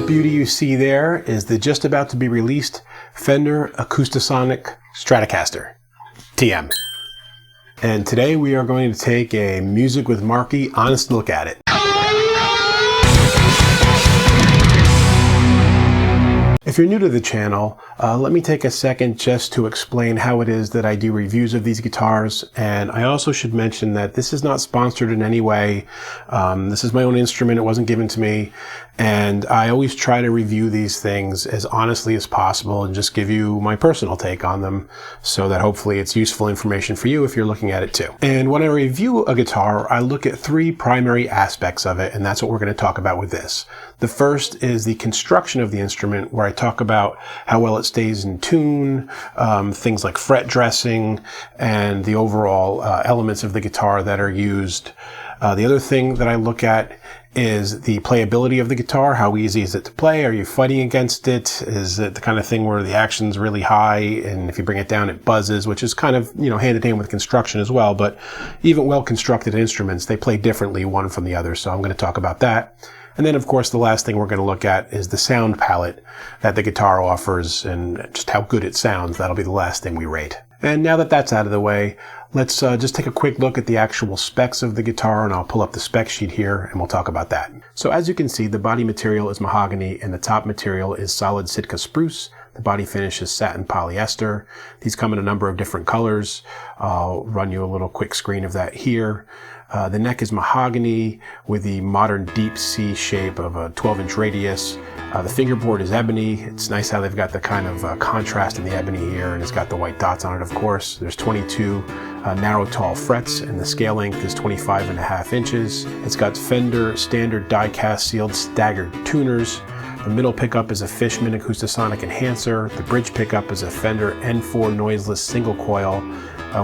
That beauty you see there is the just about to be released Fender Acoustasonic Stratocaster, TM. And today we are going to take a Music with Marky honest look at it. If you're new to the channel, let me take a second just to explain how it is that I do reviews of these guitars. And I also should mention that this is not sponsored in any way. This is my own instrument. It wasn't given to me. And I always try to review these things as honestly as possible and just give you my personal take on them so that hopefully it's useful information for you if you're looking at it too. And when I review a guitar, I look at three primary aspects of it, and that's what we're going to talk about with this. The first is the construction of the instrument, where I talk about how well it stays in tune, things like fret dressing, and the overall elements of the guitar that are used. The other thing that I look at is the playability of the guitar. How easy is it to play? Are you fighting against it? Is it the kind of thing where the action's really high and if you bring it down it buzzes, which is kind of, hand in hand with construction as well. But even well-constructed instruments, they play differently one from the other. So I'm going to talk about that. And then, of course, the last thing we're going to look at is the sound palette that the guitar offers and just how good it sounds. That'll be the last thing we rate. And now that that's out of the way, let's just take a quick look at the actual specs of the guitar, and I'll pull up the spec sheet here and we'll talk about that. So as you can see, the body material is mahogany and the top material is solid Sitka spruce. The body finish is satin polyester. These come in a number of different colors. I'll run you a little quick screen of that here. The neck is mahogany with the modern deep C shape of a 12-inch radius. The fingerboard is ebony. It's nice how they've got the kind of contrast in the ebony here, and it's got the white dots on it, of course. There's 22 narrow tall frets, and the scale length is 25.5 inches. It's got Fender standard die-cast sealed staggered tuners. The middle pickup is a Fishman Acoustasonic enhancer. The bridge pickup is a Fender N4 noiseless single coil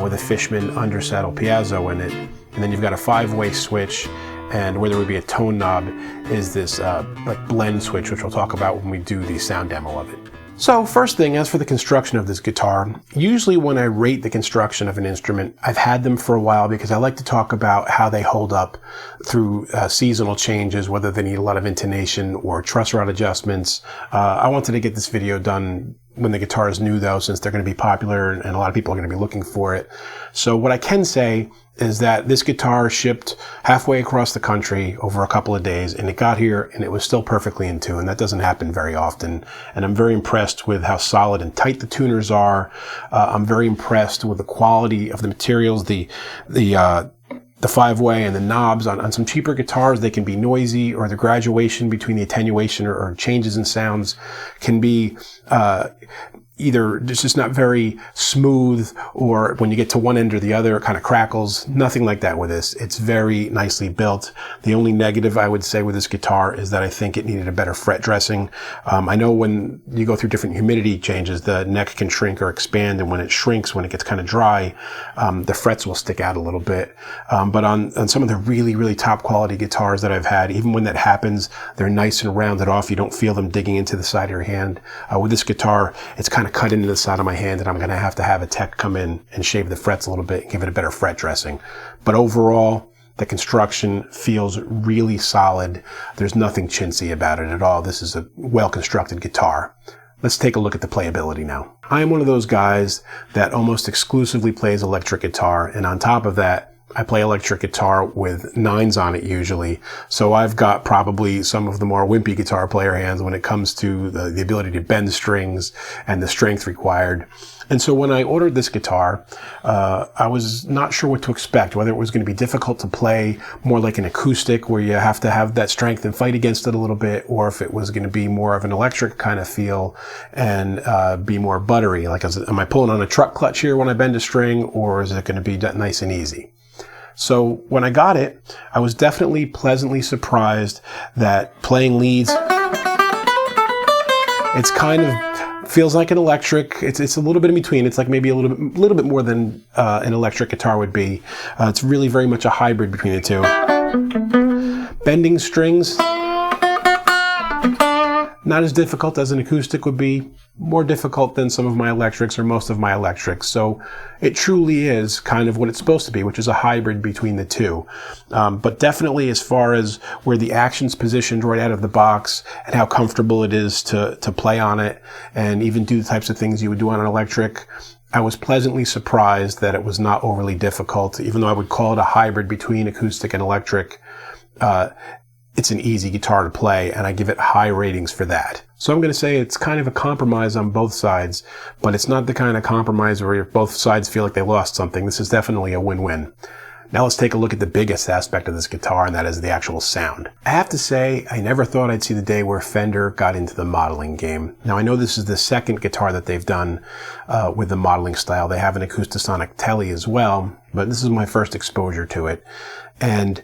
with a Fishman undersaddle piezo in it. And then you've got a 5-way switch, and where there would be a tone knob is this like blend switch, which we'll talk about when we do the sound demo of it. So first thing, as for the construction of this guitar, usually when I rate the construction of an instrument, I've had them for a while because I like to talk about how they hold up through seasonal changes, whether they need a lot of intonation or truss rod adjustments. I wanted to get this video done when the guitar is new though, since they're going to be popular and a lot of people are going to be looking for it. So what I can say is that this guitar shipped halfway across the country over a couple of days, and it got here and it was still perfectly in tune. That doesn't happen very often, and I'm very impressed with how solid and tight the tuners are. I'm very impressed with the quality of the materials, the 5-way and the knobs. On some cheaper guitars, they can be noisy, or the graduation between the attenuation or changes in sounds can be either it's just not very smooth, or when you get to one end or the other, it kind of crackles. Nothing like that with this. It's very nicely built. The only negative I would say with this guitar is that I think it needed a better fret dressing. I know when you go through different humidity changes, the neck can shrink or expand, and when it shrinks, when it gets kind of dry, the frets will stick out a little bit. But on some of the really, really top quality guitars that I've had, even when that happens, they're nice and rounded off. You don't feel them digging into the side of your hand. With this guitar, it's kind of cut into the side of my hand, and I'm going to have a tech come in and shave the frets a little bit and give it a better fret dressing. But overall, the construction feels really solid. There's nothing chintzy about it at all. This is a well-constructed guitar. Let's take a look at the playability now. I am one of those guys that almost exclusively plays electric guitar, and on top of that, I play electric guitar with 9s on it usually, so I've got probably some of the more wimpy guitar player hands when it comes to the ability to bend strings and the strength required. And so when I ordered this guitar, I was not sure what to expect, whether it was going to be difficult to play more like an acoustic where you have to have that strength and fight against it a little bit, or if it was going to be more of an electric kind of feel and be more buttery. Like, am I pulling on a truck clutch here when I bend a string, or is it going to be nice and easy? So when I got it, I was definitely pleasantly surprised that playing leads, it's kind of feels like an electric. It's a little bit in between. It's like maybe a little bit more than an electric guitar would be. It's really very much a hybrid between the two. Bending strings, Not as difficult as an acoustic would be, more difficult than some of my electrics or most of my electrics. So it truly is kind of what it's supposed to be, which is a hybrid between the two. But definitely as far as where the action's positioned right out of the box and how comfortable it is to play on it and even do the types of things you would do on an electric, I was pleasantly surprised that it was not overly difficult, even though I would call it a hybrid between acoustic and electric. It's an easy guitar to play, and I give it high ratings for that. So I'm going to say it's kind of a compromise on both sides, but it's not the kind of compromise where both sides feel like they lost something. This is definitely a win-win. Now let's take a look at the biggest aspect of this guitar, and that is the actual sound. I have to say, I never thought I'd see the day where Fender got into the modeling game. Now I know this is the second guitar that they've done with the modeling style. They have an Acoustasonic Tele as well, but this is my first exposure to it. And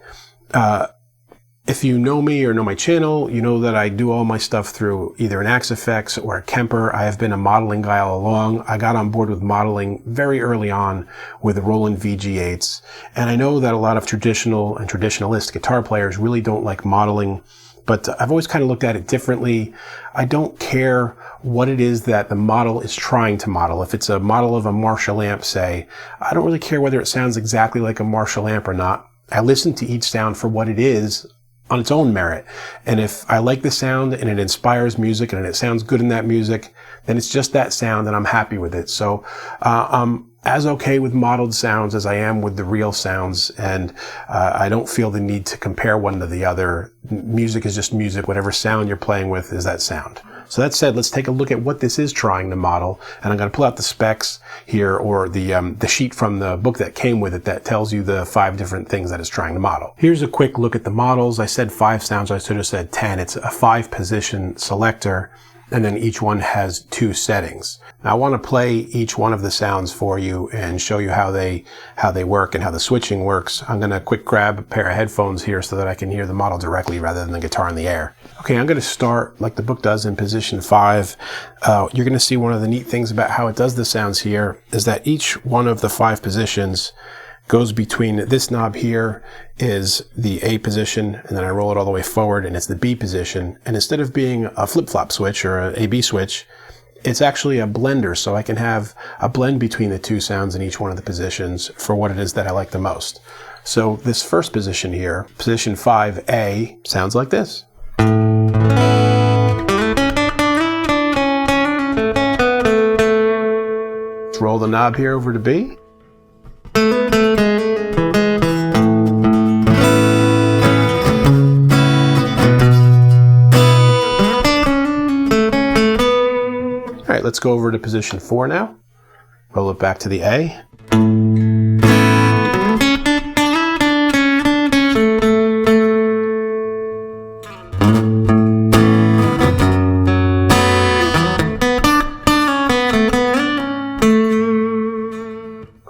if you know me or know my channel, you know that I do all my stuff through either an Axe FX or a Kemper. I have been a modeling guy all along. I got on board with modeling very early on with the Roland VG8s. And I know that a lot of traditional and traditionalist guitar players really don't like modeling, but I've always kind of looked at it differently. I don't care what it is that the model is trying to model. If it's a model of a Marshall amp, say, I don't really care whether it sounds exactly like a Marshall amp or not. I listen to each sound for what it is on its own merit. And if I like the sound and it inspires music and it sounds good in that music, then it's just that sound and I'm happy with it. So I'm as okay with modeled sounds as I am with the real sounds, and I don't feel the need to compare one to the other. Music is just music. Whatever sound you're playing with is that sound. So that said, let's take a look at what this is trying to model. And I'm going to pull out the specs here, or the sheet from the book that came with it that tells you the 5 different things that it's trying to model. Here's a quick look at the models. I said 5 sounds. I should have said 10. It's a 5-position selector, and then each one has 2 settings. Now I want to play each one of the sounds for you and show you how they work and how the switching works. I'm going to quick grab a pair of headphones here so that I can hear the model directly rather than the guitar in the air. Okay, I'm going to start like the book does in position 5. You're going to see one of the neat things about how it does the sounds here is that each one of the 5 positions goes between this knob here is the A position, and then I roll it all the way forward and it's the B position. And instead of being a flip-flop switch or an A-B switch, it's actually a blender, so I can have a blend between the 2 sounds in each one of the positions for what it is that I like the most. So this first position here, position 5A, sounds like this. Let's roll the knob here over to B. All right, let's go over to position 4 now. Roll it back to the A.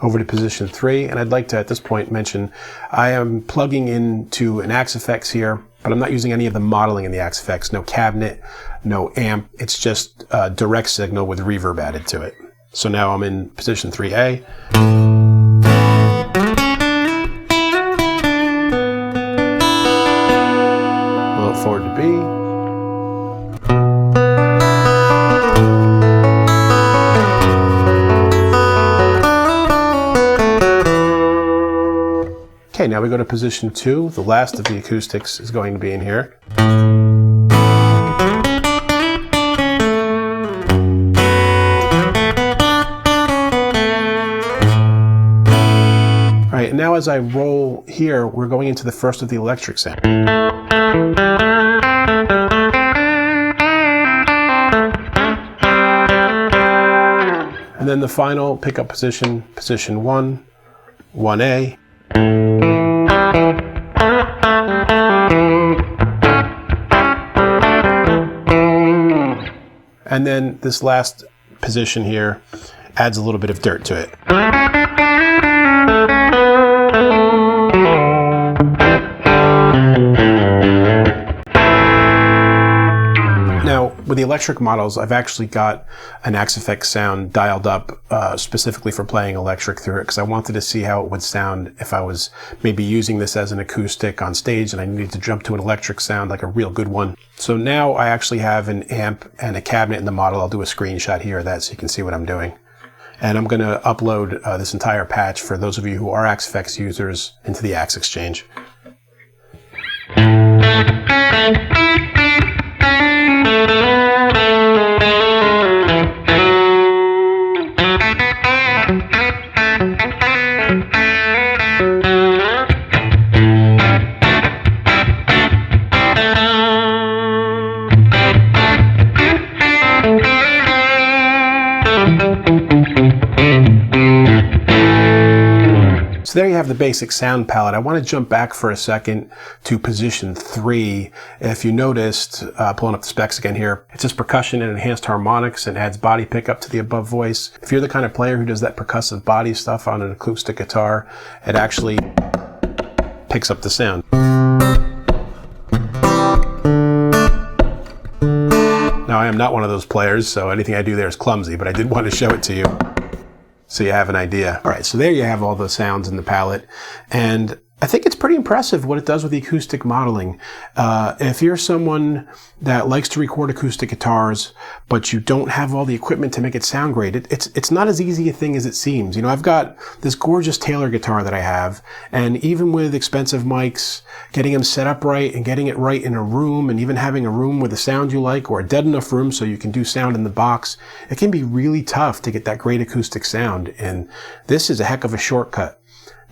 Over to position 3, and I'd like to at this point mention I am plugging into an Axe FX here, but I'm not using any of the modeling in the Axe FX. No cabinet, no amp. It's just a direct signal with reverb added to it. So now I'm in position 3A. Roll it forward to B. Okay, now we go to position 2. The last of the acoustics is going to be in here. All right, and now as I roll here, we're going into the first of the electric sound. And then the final pickup position, position 1, 1A. And then this last position here adds a little bit of dirt to it. Now, with With the electric models, I've actually got an Axe FX sound dialed up specifically for playing electric through it, because I wanted to see how it would sound if I was maybe using this as an acoustic on stage and I needed to jump to an electric sound, like a real good one. So now I actually have an amp and a cabinet in the model. I'll do a screenshot here of that so you can see what I'm doing. And I'm going to upload this entire patch for those of you who are Axe FX users into the Axe Exchange. So there you have the basic sound palette. I want to jump back for a second to position 3. If you noticed, pulling up the specs again here, it says percussion and enhanced harmonics and adds body pickup to the above voice. If you're the kind of player who does that percussive body stuff on an acoustic guitar, it actually picks up the sound. Now, I am not one of those players, so anything I do there is clumsy, but I did want to show it to you so you have an idea. All right, so there you have all the sounds in the palette, and I think it's pretty impressive what it does with the acoustic modeling. If you're someone that likes to record acoustic guitars, but you don't have all the equipment to make it sound great, it's not as easy a thing as it seems. You know, I've got this gorgeous Taylor guitar that I have, and even with expensive mics, getting them set up right and getting it right in a room, and even having a room with a sound you like, or a dead enough room so you can do sound in the box, it can be really tough to get that great acoustic sound, and this is a heck of a shortcut.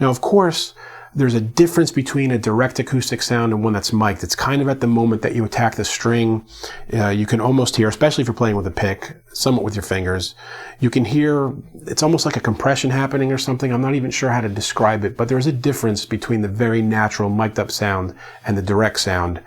Now, of course, there's a difference between a direct acoustic sound and one that's mic'd. It's kind of at the moment that you attack the string. You can almost hear, especially if you're playing with a pick, somewhat with your fingers, you can hear, it's almost like a compression happening or something. I'm not even sure how to describe it, but there's a difference between the very natural mic'd up sound and the direct sound.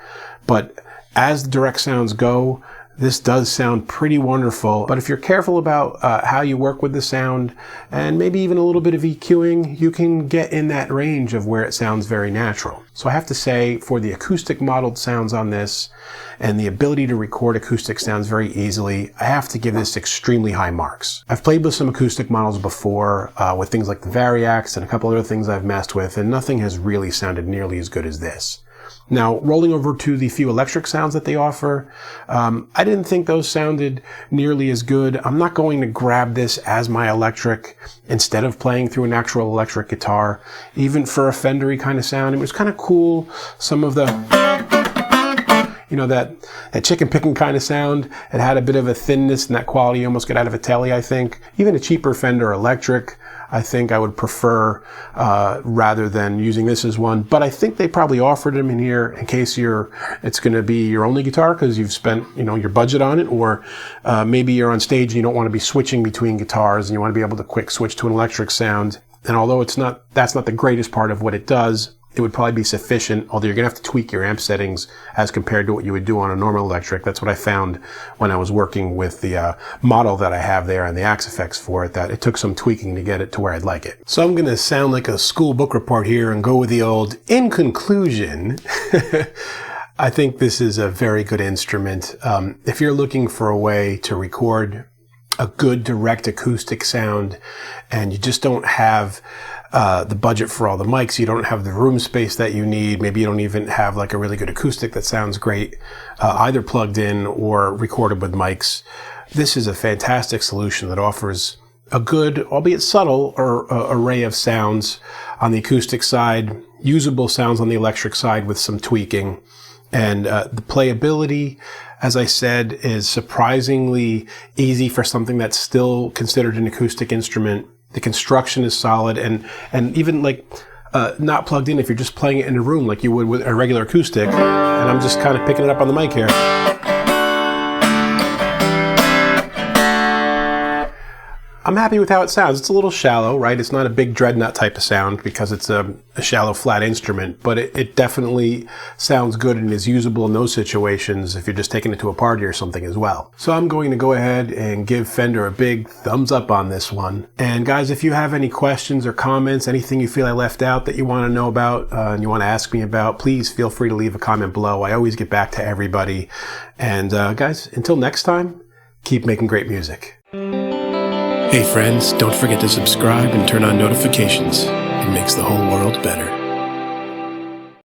But as the direct sounds go, this does sound pretty wonderful, but if you're careful about how you work with the sound and maybe even a little bit of EQing, you can get in that range of where it sounds very natural. So I have to say, for the acoustic modeled sounds on this and the ability to record acoustic sounds very easily, I have to give this extremely high marks. I've played with some acoustic models before with things like the Variax and a couple other things I've messed with, and nothing has really sounded nearly as good as this. Now, rolling over to the few electric sounds that they offer, I didn't think those sounded nearly as good. I'm not going to grab this as my electric instead of playing through an actual electric guitar. Even for a Fender-y kind of sound, it was kind of cool. Some of the, you know, that chicken picking kind of sound, it had a bit of a thinness and that quality you almost get out of a Tele, I think. Even a cheaper Fender electric, I think I would prefer rather than using this as one. But I think they probably offered them in here in case it's going to be your only guitar because you've spent, you know, your budget on it, or maybe you're on stage and you don't want to be switching between guitars and you want to be able to quick switch to an electric sound. And although that's not the greatest part of what it does, it would probably be sufficient, although you're going to have to tweak your amp settings as compared to what you would do on a normal electric. That's what I found when I was working with the model that I have there and the Axe FX for it, that it took some tweaking to get it to where I'd like it. So I'm going to sound like a school book report here and go with the old, in conclusion, I think this is a very good instrument. If you're looking for a way to record a good direct acoustic sound and you just don't have the budget for all the mics, you don't have the room space that you need, maybe you don't even have like a really good acoustic that sounds great, either plugged in or recorded with mics, this is a fantastic solution that offers a good, albeit subtle, array of sounds on the acoustic side, usable sounds on the electric side with some tweaking. And the playability, as I said, is surprisingly easy for something that's still considered an acoustic instrument. The construction is solid, and even like not plugged in, if you're just playing it in a room like you would with a regular acoustic, and I'm just kind of picking it up on the mic here. I'm happy with how it sounds. It's a little shallow, right? It's not a big dreadnought type of sound because it's a shallow flat instrument, but it definitely sounds good and is usable in those situations if you're just taking it to a party or something as well. So I'm going to go ahead and give Fender a big thumbs up on this one. And guys, if you have any questions or comments, anything you feel I left out that you want to know about and you want to ask me about, please feel free to leave a comment below. I always get back to everybody. And guys, until next time, keep making great music. Hey friends, don't forget to subscribe and turn on notifications. It makes the whole world better.